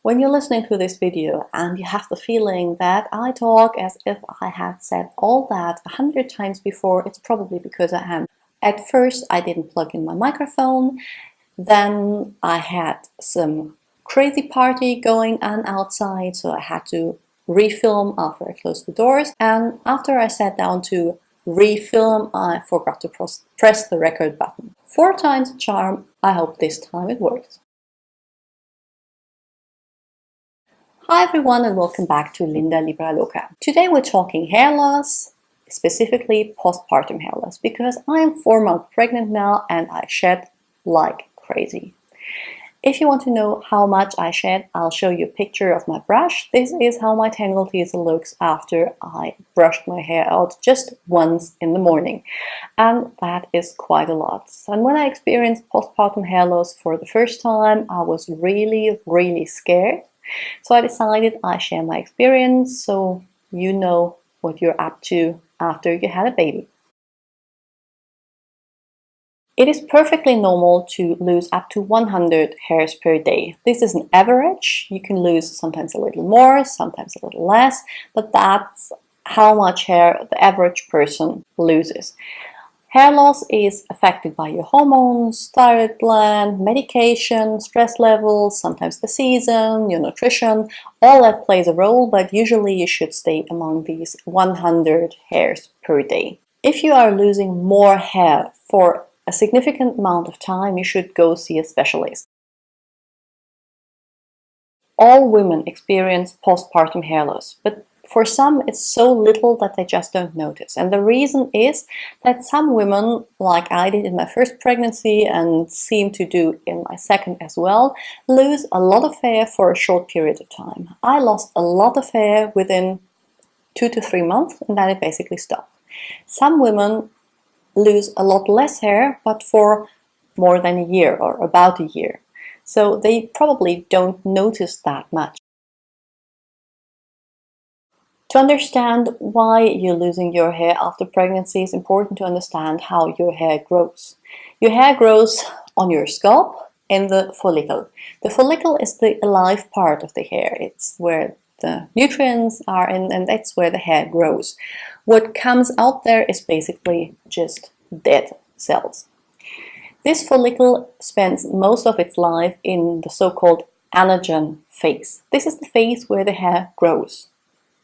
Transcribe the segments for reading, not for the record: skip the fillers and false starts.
When you're listening to this video and you have the feeling that I talk as if I had said all that 100 times before, it's probably because I am. At first I didn't plug in my microphone, then I had some crazy party going on outside, so I had to refilm after I closed the doors, and after I sat down to refilm I forgot to press the record button. 4 times a charm. I hope this time it works. Hi everyone and welcome back to Linda Libra Loca. Today we're talking hair loss, specifically postpartum hair loss, because I am 4 months pregnant now and I shed like crazy. If you want to know how much I shed, I'll show you a picture of my brush. This is how my tangle teaser looks after I brushed my hair out just once in the morning. And that is quite a lot. And when I experienced postpartum hair loss for the first time, I was really scared. So I decided I share my experience so you know what you're up to after you had a baby. It is perfectly normal to lose up to 100 hairs per day. This is an average. You can lose sometimes a little more, sometimes a little less, but that's how much hair the average person loses. Hair loss is affected by your hormones, thyroid gland, medication, stress levels, sometimes the season, your nutrition. All that plays a role, but usually you should stay among these 100 hairs per day. If you are losing more hair for a significant amount of time, you should go see a specialist. All women experience postpartum hair loss, but for some it's so little that they just don't notice. And the reason is that some women, like I did in my first pregnancy and seem to do in my second as well, lose a lot of hair for a short period of time. I lost a lot of hair within 2 to 3 months and then it basically stopped. Some women lose a lot less hair, but for more than a year or about a year. So they probably don't notice that much. To understand why you're losing your hair after pregnancy, it's important to understand how your hair grows. Your hair grows on your scalp in the follicle. The follicle is the alive part of the hair. It's where the nutrients are and that's where the hair grows. What comes out there is basically just dead cells. This follicle spends most of its life in the so-called anagen phase. This is the phase where the hair grows.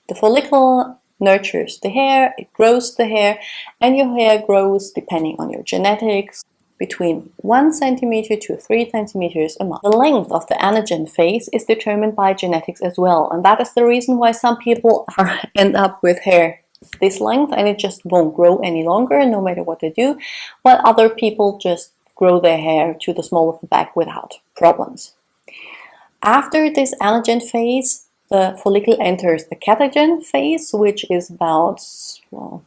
The follicle nurtures the hair, it grows the hair, and your hair grows, depending on your genetics, between 1 centimeter to 3 centimeters a month. The length of the anagen phase is determined by genetics as well, and that is the reason why some people end up with hair this length and it just won't grow any longer no matter what they do, while other people just grow their hair to the small of the back without problems. After this anagen phase, the follicle enters the catagen phase, which is about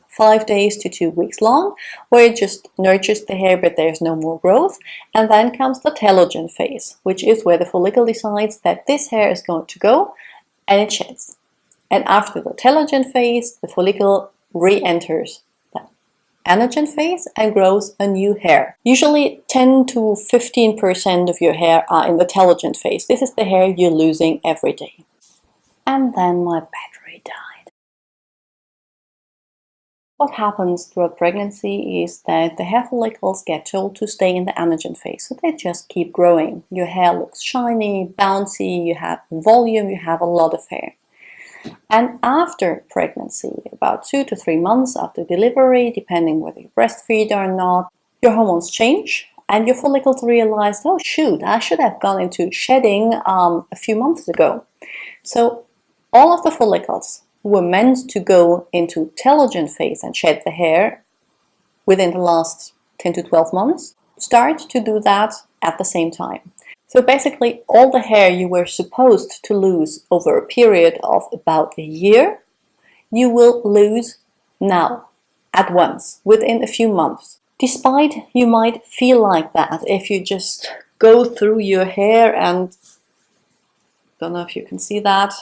5 days to 2 weeks long, where it just nurtures the hair but there's no more growth. And then comes the telogen phase, which is where the follicle decides that this hair is going to go and it sheds. And after the telogen phase, the follicle re-enters the anagen phase and grows a new hair. Usually 10 to 15% of your hair are in the telogen phase. This is the hair you're losing every day. And then my battery died. What happens throughout pregnancy is that the hair follicles get told to stay in the anagen phase, so they just keep growing. Your hair looks shiny, bouncy, you have volume, you have a lot of hair. And after pregnancy, about 2 to 3 months after delivery, depending whether you breastfeed or not, your hormones change and your follicles realize, oh shoot, I should have gone into shedding a few months ago. So all of the follicles who were meant to go into telogen phase and shed the hair within the last 10 to 12 months start to do that at the same time. So basically all the hair you were supposed to lose over a period of about a year, you will lose now, at once, within a few months. Despite you might feel like that if you just go through your hair and, don't know if you can see that,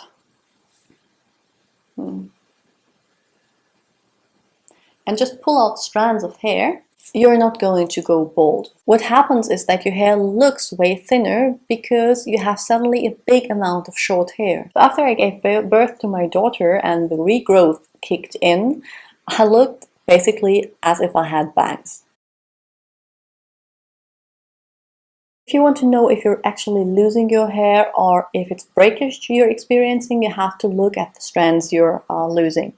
and just pull out strands of hair, you're not going to go bald. What happens is that your hair looks way thinner because you have suddenly a big amount of short hair. So after I gave birth to my daughter and the regrowth kicked in, I looked basically as if I had bangs. If you want to know if you're actually losing your hair or if it's breakage you're experiencing, you have to look at the strands you're losing.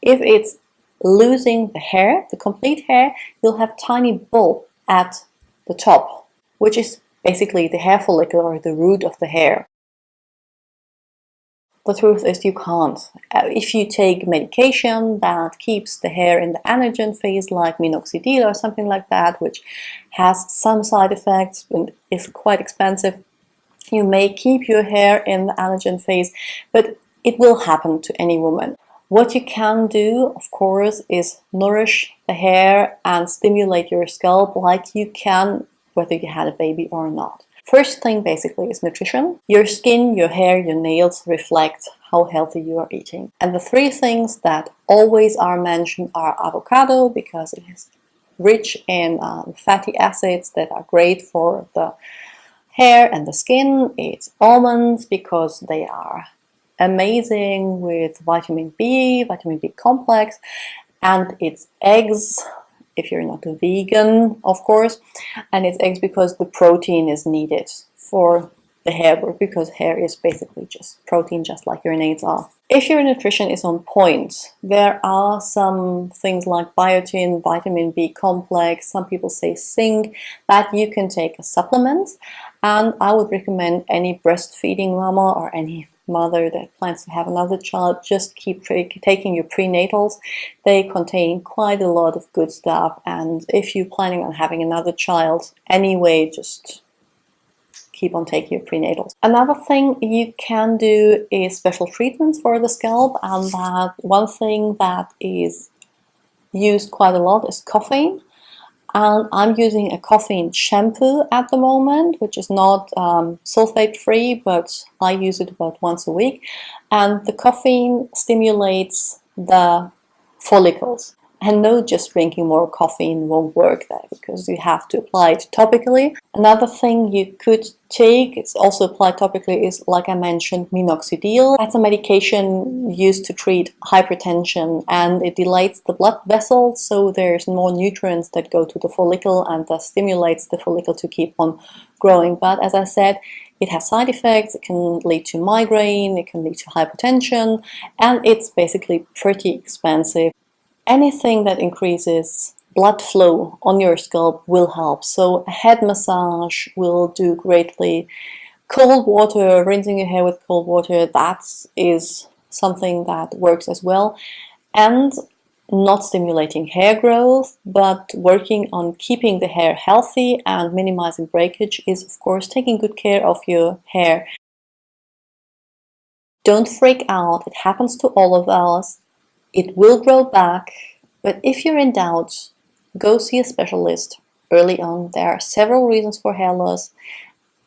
If it's losing the hair, the complete hair, you'll have tiny bulb at the top, which is basically the hair follicle or the root of the hair. The truth is you can't. If you take medication that keeps the hair in the anagen phase, like minoxidil or something like that, which has some side effects and is quite expensive, you may keep your hair in the anagen phase, but it will happen to any woman. What you can do, of course, is nourish the hair and stimulate your scalp like you can whether you had a baby or not. First thing basically is nutrition. Your skin, your hair, your nails reflect how healthy you are eating. And the three things that always are mentioned are avocado, because it is rich in fatty acids that are great for the hair and the skin. It's almonds because they are amazing with vitamin B complex, and it's eggs if you're not a vegan, of course, and it's eggs because the protein is needed for the hair, because hair is basically just protein, just like your nails are. If your nutrition is on point, there are some things like biotin, vitamin B complex, some people say zinc, that you can take as supplements, and I would recommend any breastfeeding mama or any mother that plans to have another child, just keep taking your prenatals. They contain quite a lot of good stuff, and if you're planning on having another child anyway, just keep on taking your prenatals. Another thing you can do is special treatments for the scalp, and that one thing that is used quite a lot is caffeine. And I'm using a caffeine shampoo at the moment, which is not sulfate free, but I use it about once a week. And the caffeine stimulates the follicles. And no, just drinking more caffeine won't work there, because you have to apply it topically. Another thing you could take, it's also applied topically, is, like I mentioned, minoxidil. That's a medication used to treat hypertension, and it dilates the blood vessels, so there's more nutrients that go to the follicle and thus stimulates the follicle to keep on growing. But as I said, it has side effects. It can lead to migraine, it can lead to hypertension, and it's basically pretty expensive. Anything that increases blood flow on your scalp will help. So a head massage will do greatly. Cold water, rinsing your hair with cold water, that is something that works as well. And not stimulating hair growth, but working on keeping the hair healthy and minimizing breakage is, of course, taking good care of your hair. Don't freak out. It happens to all of us. It will grow back, but if you're in doubt, go see a specialist early on. There are several reasons for hair loss,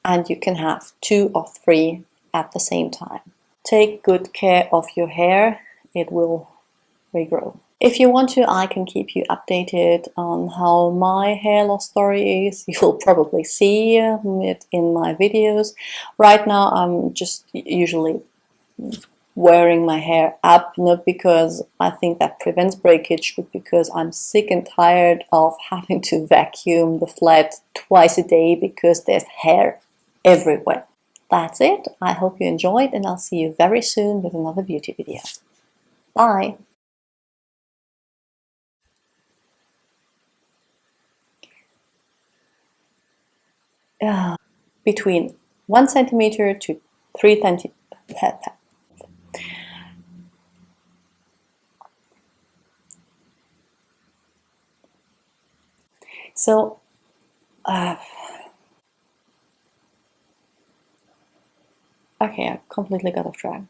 and you can have 2 or 3 at the same time. Take good care of your hair, it will regrow. If you want to, I can keep you updated on how my hair loss story is. You will probably see it in my videos. Right now I'm just usually wearing my hair up, not because I think that prevents breakage, but because I'm sick and tired of having to vacuum the flat twice a day because there's hair everywhere. That's it. I hope you enjoyed, and I'll see you very soon with another beauty video. Bye! Between 1 centimeter to 3 centimeters. So, okay, I completely got off track.